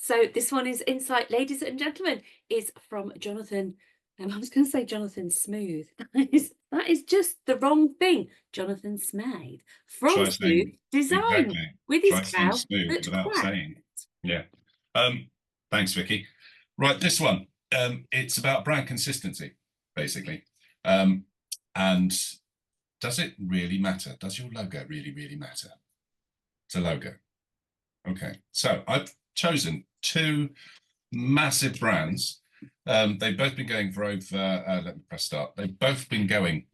So this one is Insight, ladies and gentlemen, is from Jonathan. I was going to say Jonathan Smooth. That is just the wrong thing. Jonathan Smythe from Try Smooth saying Design exactly. with his Try saying cow smooth that without quack. saying it. Yeah. Thanks, Vicky. Right, this one. It's about brand consistency, basically. And does it really matter? Does your logo really, really matter? It's a logo. Okay. So I've chosen two massive brands. They've both been going for over, let me press start. They've both been going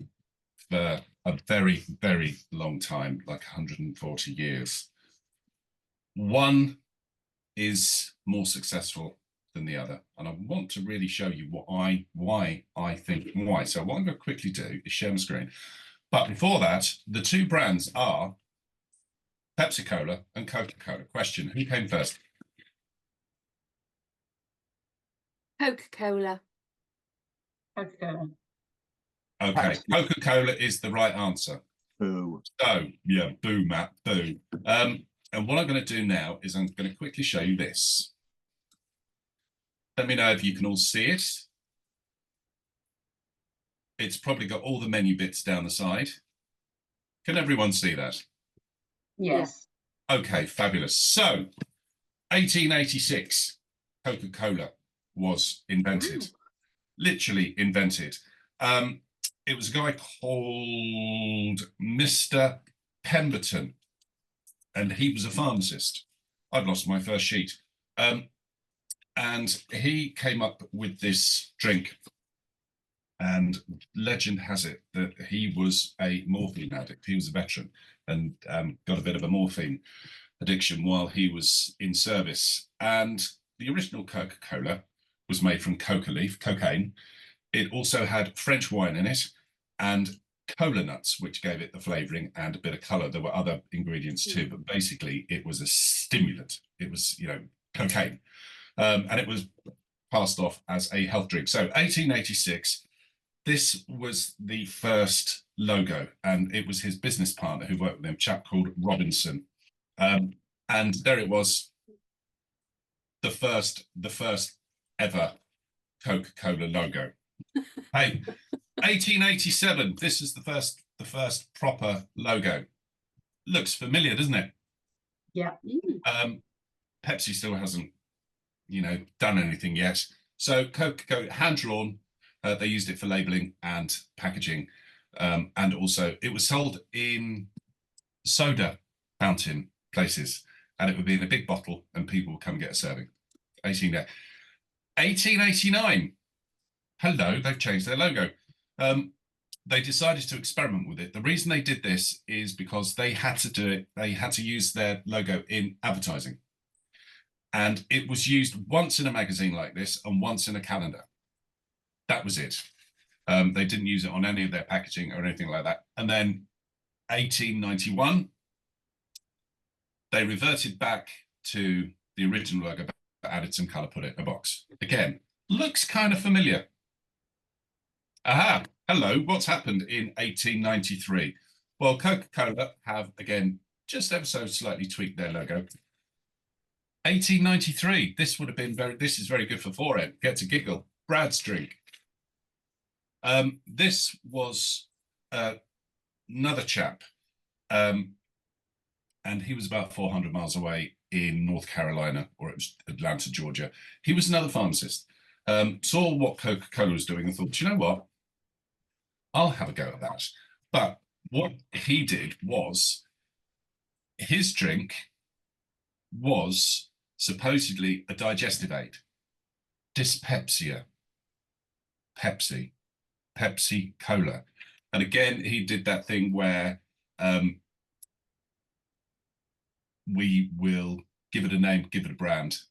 for a very, very long time, like 140 years. One is more successful than the other, and I want to really show you why I think why. So what I'm going to quickly do is share my screen. But before that, the two brands are Pepsi-Cola and Coca-Cola. Question, who came first? Coca-Cola. Coca-Cola. Okay, Pepsi. Coca-Cola is the right answer. Boo. So, yeah, boo, Matt, boo. And what I'm going to do now is I'm going to quickly show you this. Let me know if you can all see it. It's probably got all the menu bits down the side. Can everyone see that? Yes. Okay, fabulous. So, 1886, Coca-Cola was invented. Wow. Literally invented. It was a guy called Mr. Pemberton, and he was a pharmacist. I've lost my first sheet. And he came up with this drink. And legend has it that he was a morphine addict. He was a veteran and got a bit of a morphine addiction while he was in service. And the original Coca-Cola was made from coca leaf, cocaine. It also had French wine in it and cola nuts, which gave it the flavoring and a bit of color. There were other ingredients too, but basically it was a stimulant. It was, cocaine. And it was passed off as a health drink. So 1886, this was the first logo, and it was his business partner who worked with him, a chap called Robinson. And there it was, the first ever Coca-Cola logo. Hey, 1887, this is the first proper logo. Looks familiar, doesn't it? Yeah. Pepsi still hasn't, done anything yet. So Coca-Cola, hand-drawn, they used it for labeling and packaging. And also it was sold in soda fountain places, and it would be in a big bottle and people would come and get a serving. 1889. Hello, they've changed their logo. They decided to experiment with it. The reason they did this is because they had to do it. They had to use their logo in advertising. And it was used once in a magazine like this and once in a calendar. That was it. They didn't use it on any of their packaging or anything like that. And then 1891, they reverted back to the original logo, but added some color, put it in a box. Again, looks kind of familiar. Aha, hello, what's happened in 1893? Well, Coca-Cola have, again, just ever so slightly tweaked their logo. 1893, this would have been this is very good for 4N, get to giggle, Brad's drink. This was another chap, and he was about 400 miles away in North Carolina, or it was Atlanta, Georgia. He was another pharmacist, saw what Coca-Cola was doing and thought, you know what, I'll have a go at that. But what he did was, his drink was supposedly a digestive aid. Dyspepsia, Pepsi, Pepsi Cola. And again, he did that thing where we will give it a name, give it a brand.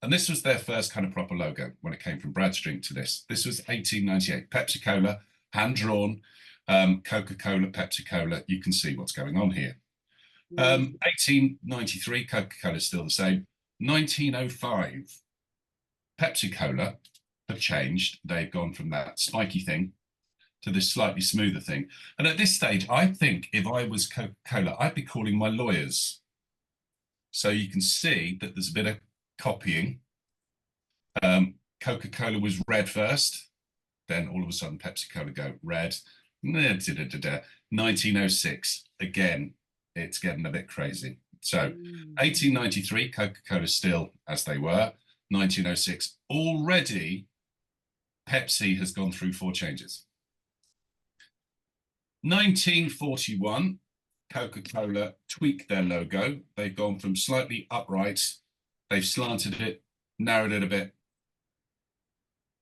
And this was their first kind of proper logo when it came from Brad's drink to this. This was 1898, Pepsi Cola, hand-drawn, Coca-Cola, Pepsi Cola. You can see what's going on here. 1893, Coca-Cola is still the same. 1905, Pepsi Cola have changed. They've gone from that spiky thing to this slightly smoother thing. And at this stage, I think if I was Coca-Cola, I'd be calling my lawyers. So you can see that there's a bit of copying Coca-Cola was red first, then all of a sudden Pepsi-Cola go red. 1906, again, it's getting a bit crazy. So 1893, Coca-Cola still as they were. 1906, already Pepsi has gone through 4 changes. 1941, Coca-Cola tweaked their logo. They've gone from slightly upright, they've slanted it, narrowed it a bit.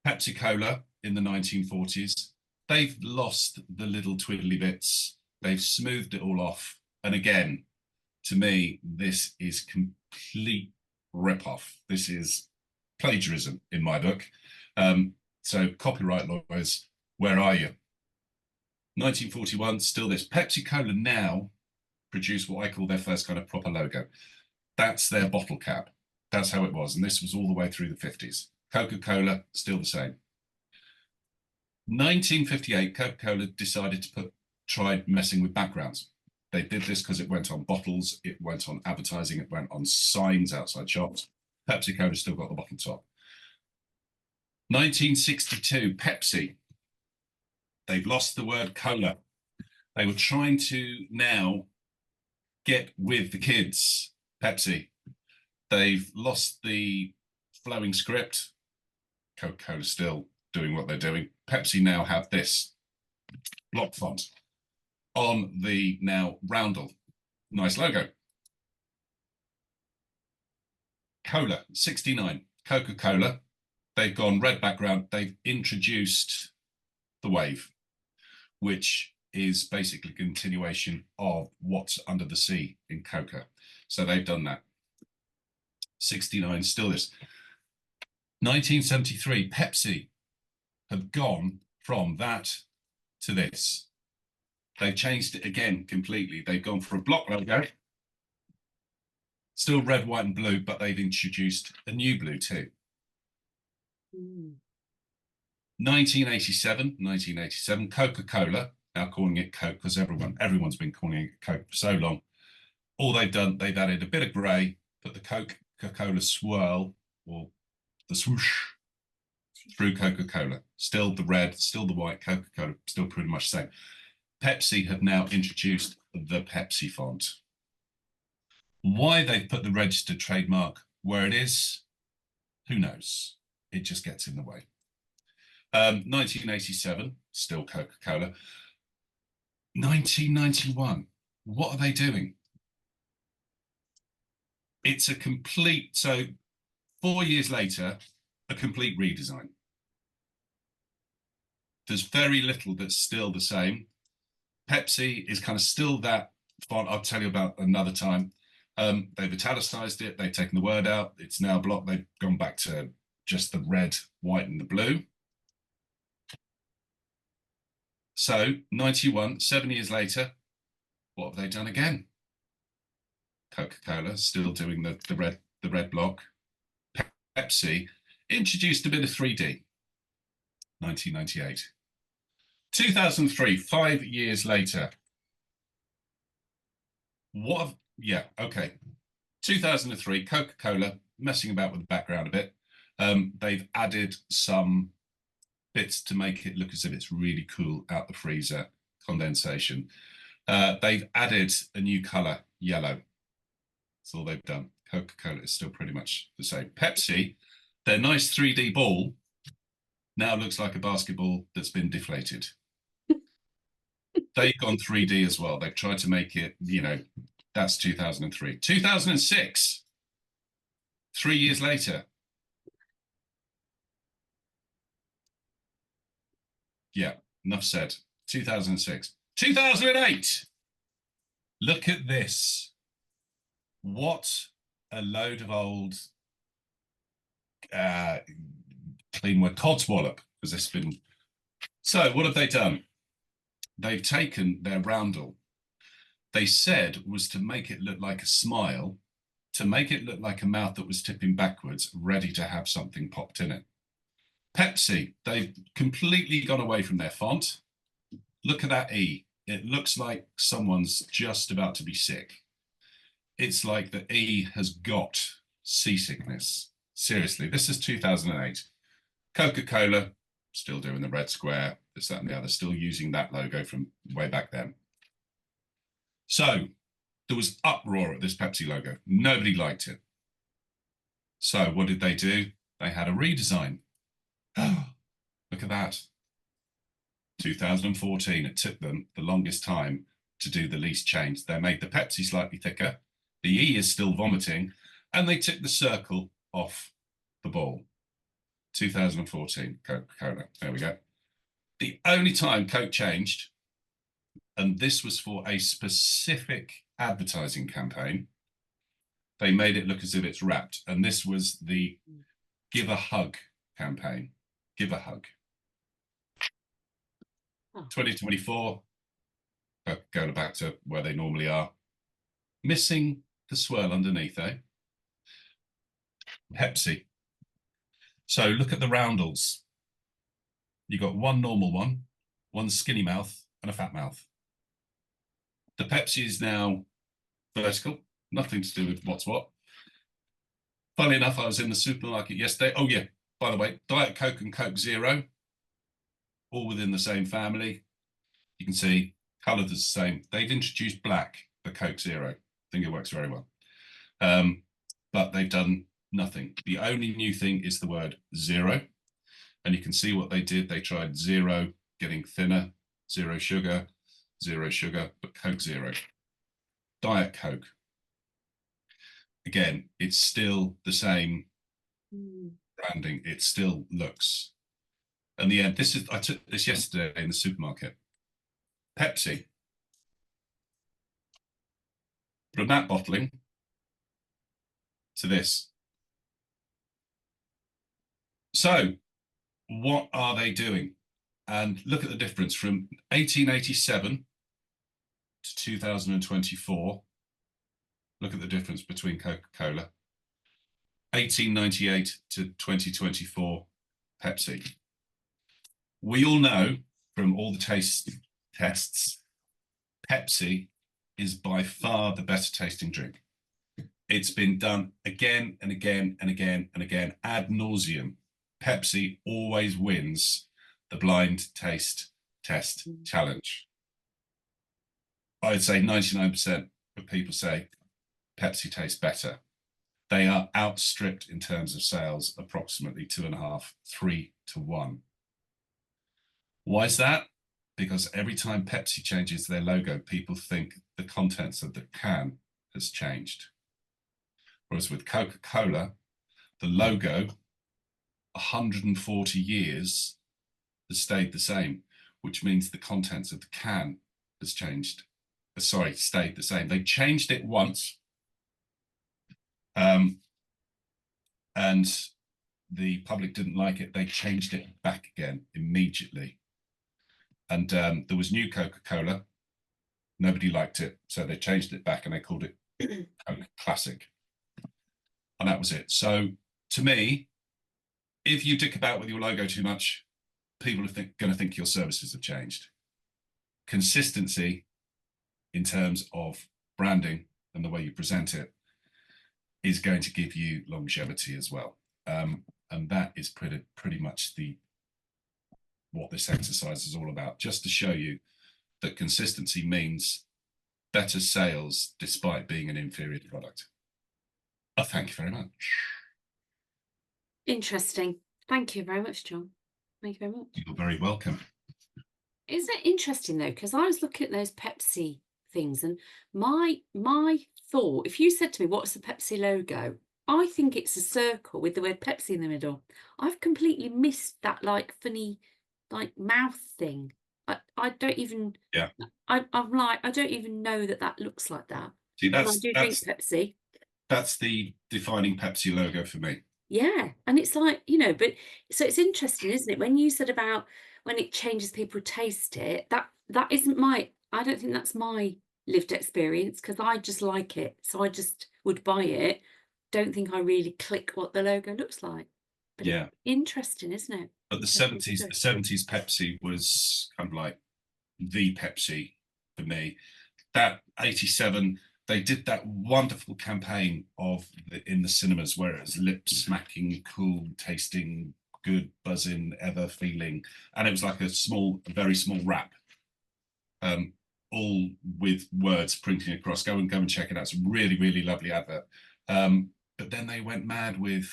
Pepsi-Cola in the 1940s, they've lost the little twiddly bits. They've smoothed it all off. And again, to me, this is complete rip-off. This is plagiarism in my book. So copyright lawyers, where are you? 1941, still this. Pepsi-Cola now produce what I call their first kind of proper logo. That's their bottle cap. That's how it was. And this was all the way through the 50s. Coca-Cola, still the same. 1958, Coca-Cola decided to try messing with backgrounds. They did this because it went on bottles, it went on advertising, it went on signs outside shops. Pepsi-Cola still got the bottom top. 1962, Pepsi. They've lost the word cola. They were trying to now get with the kids, Pepsi. They've lost the flowing script. Coca-Cola's still doing what they're doing. Pepsi now have this block font on the now roundel. Nice logo. Cola, 69. Coca-Cola, they've gone red background. They've introduced the wave, which is basically a continuation of what's under the sea in Coca. So they've done that. 69, still this. 1973, Pepsi have gone from that to this. They've changed it again completely. They've gone for a block logo, still red, white, and blue, but they've introduced a new blue too. 1987, Coca-Cola, now calling it Coke because everyone's been calling it Coke for so long. All they've done, they've added a bit of grey, put the Coca-Cola swirl or the swoosh through Coca-Cola. Still the red, still the white, Coca-Cola, still pretty much the same. Pepsi have now introduced the Pepsi font. Why they've put the registered trademark where it is, who knows? It just gets in the way. 1987, still Coca-Cola. 1991, what are they doing? It's a complete, so 4 years later, a complete redesign. There's very little that's still the same. Pepsi is kind of still that font I'll tell you about another time. They've italicized it, they've taken the word out, it's now blocked, they've gone back to just the red, white, and the blue. So 91, 7 years later, what have they done again? Coca-Cola still doing the red block. Pepsi introduced a bit of 3D. 1998. 2003, 5 years later. What? Yeah, okay. 2003, Coca-Cola messing about with the background a bit. They've added some bits to make it look as if it's really cool out the freezer, condensation. They've added a new color, yellow. That's all they've done. Coca-Cola is still pretty much the same. Pepsi, their nice 3D ball now looks like a basketball that's been deflated. They've gone 3D as well. They've tried to make it, you know, that's 2003. 2006, 3 years later. Yeah, enough said. 2006. 2008. Look at this. What a load of old clean word codswallop has this been. So what have they done? They've taken their roundel. They said was to make it look like a smile, to make it look like a mouth that was tipping backwards, ready to have something popped in it. Pepsi, they've completely gone away from their font. Look at that E. It looks like someone's just about to be sick. It's like the E has got seasickness. Seriously, this is 2008. Coca-Cola, still doing the red square, this, that, and the other, still using that logo from way back then. So there was uproar at this Pepsi logo. Nobody liked it. So what did they do? They had a redesign. Oh, look at that. 2014, it took them the longest time to do the least change. They made the Pepsi slightly thicker. The E is still vomiting, and they took the circle off the ball. 2014, Coca-Cola. There we go. The only time Coke changed, and this was for a specific advertising campaign, they made it look as if it's wrapped. And this was the Give a Hug campaign. Give a hug. 2024, going back to where they normally are. Missing the swirl underneath, eh? Pepsi. So look at the roundels. You got one normal one skinny mouth, and a fat mouth. The Pepsi is now vertical, nothing to do with what's what. Funnily enough, I was in the supermarket yesterday. Oh yeah, by the way, Diet Coke and Coke Zero, all within the same family. You can see colour is the same. They've introduced black for Coke Zero. I think it works very well. But they've done nothing. The only new thing is the word zero. And you can see what they did. They tried zero, getting thinner, zero sugar, but Coke Zero. Diet Coke. Again, it's still the same branding. It still looks. And the end, I took this yesterday in the supermarket. Pepsi. From that bottling to this. So what are they doing? And look at the difference from 1887 to 2024. Look at the difference between Coca-Cola. 1898 to 2024, Pepsi. We all know from all the taste tests, Pepsi is by far the better tasting drink. It's been done again and again and again and again ad nauseum. Pepsi always wins the blind taste test challenge. I'd say 99% of people say Pepsi tastes better. They are outstripped in terms of sales, approximately 2.5, 3 to 1. Why is that? Because every time Pepsi changes their logo, people think the contents of the can has changed. Whereas with Coca-Cola, the logo, 140 years, has stayed the same, which means the contents of the can has changed. Sorry, stayed the same. They changed it once, and the public didn't like it. They changed it back again immediately. And there was new Coca-Cola. Nobody liked it, so they changed it back and they called it Coke Classic. And that was it. So to me, if you dick about with your logo too much, people are going to think your services have changed. Consistency in terms of branding and the way you present it is going to give you longevity as well. And that is pretty much what this exercise is all about, just to show you that consistency means better sales despite being an inferior product. Oh, thank you very much. Interesting. Thank you very much, John. Thank you very much. You're very welcome. Isn't it interesting though? Because I was looking at those Pepsi things, and my thought, if you said to me, what's the Pepsi logo? I think it's a circle with the word Pepsi in the middle. I've completely missed that like funny like mouth thing. I don't even, yeah. I'm like, I don't even know that looks like that. See, I do drink Pepsi. That's the defining Pepsi logo for me. Yeah, and it's like, but so it's interesting, isn't it? When you said about when it changes, people taste it, that isn't I don't think that's my lived experience, because I just like it. So I just would buy it. Don't think I really click what the logo looks like. But yeah, interesting, isn't it? But the 70s Pepsi was kind of like the Pepsi for me. That 87 they did that wonderful campaign of in the cinemas where it was lip smacking, cool tasting, good buzzing, ever feeling, and it was like a very small rap, all with words printing across. Go and check it out. It's a really, really lovely advert. But then they went mad with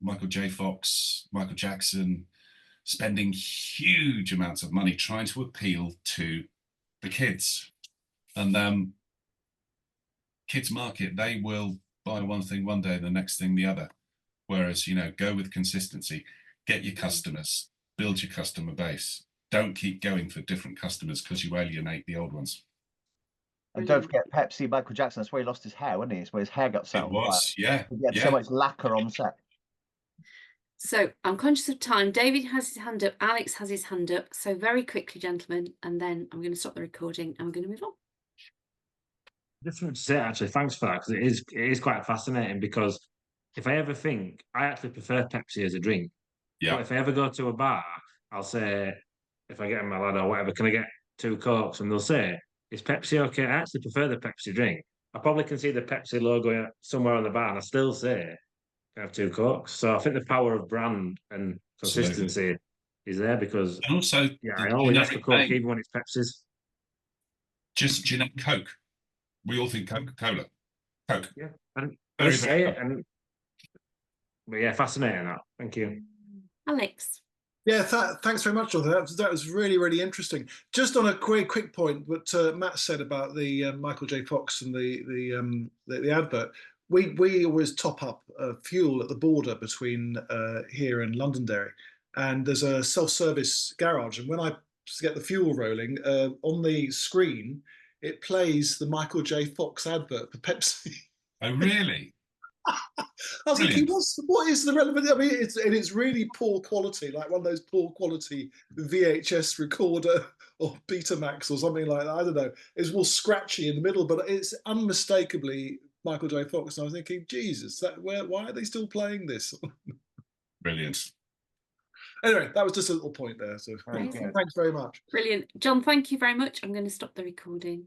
Michael J. Fox, Michael Jackson, spending huge amounts of money trying to appeal to the kids. And kids market, they will buy one thing one day and the next thing the other. Whereas, go with consistency, get your customers, build your customer base. Don't keep going for different customers because you alienate the old ones. And don't forget Pepsi, Michael Jackson, that's where he lost his hair, wasn't he? It's where his hair got set on fire. Yeah. He had so much lacquer on set. So I'm conscious of time. David has his hand up. Alex has his hand up. So very quickly, gentlemen, and then I'm going to stop the recording and we're going to move on. Just want to say, actually, thanks for that, because it is quite fascinating, because if I ever think, I actually prefer Pepsi as a drink. Yeah. But if I ever go to a bar, I'll say, if I get in my lad or whatever, can I get 2 Cokes? And they'll say, is Pepsi okay? I actually prefer the Pepsi drink. I probably can see the Pepsi logo somewhere on the bar, and I still say, I have 2 Cokes. So I think the power of brand and consistency is there, because and also, I always ask for Coke, even when it's Pepsi's. Just generic Coke. We all think Coca-Cola. Coke. Yeah, and Very, say it, but yeah, fascinating that. Thank you. Alex. Yeah, thanks very much, Jonathan. That was really, really interesting. Just on a quick point, what Matt said about the Michael J. Fox and the advert. We always top up fuel at the border between here and Londonderry, and there's a self-service garage. And when I get the fuel rolling on the screen, it plays the Michael J. Fox advert for Pepsi. Oh, really? I was thinking, what is the relevant? I mean, it's really poor quality, like one of those poor quality VHS recorder or Betamax or something like that. I don't know. It's more scratchy in the middle, but it's unmistakably Michael J. Fox. And I was thinking, Jesus, why are they still playing this? Brilliant. Anyway, that was just a little point there. So thanks very much. Brilliant. John, thank you very much. I'm going to stop the recording.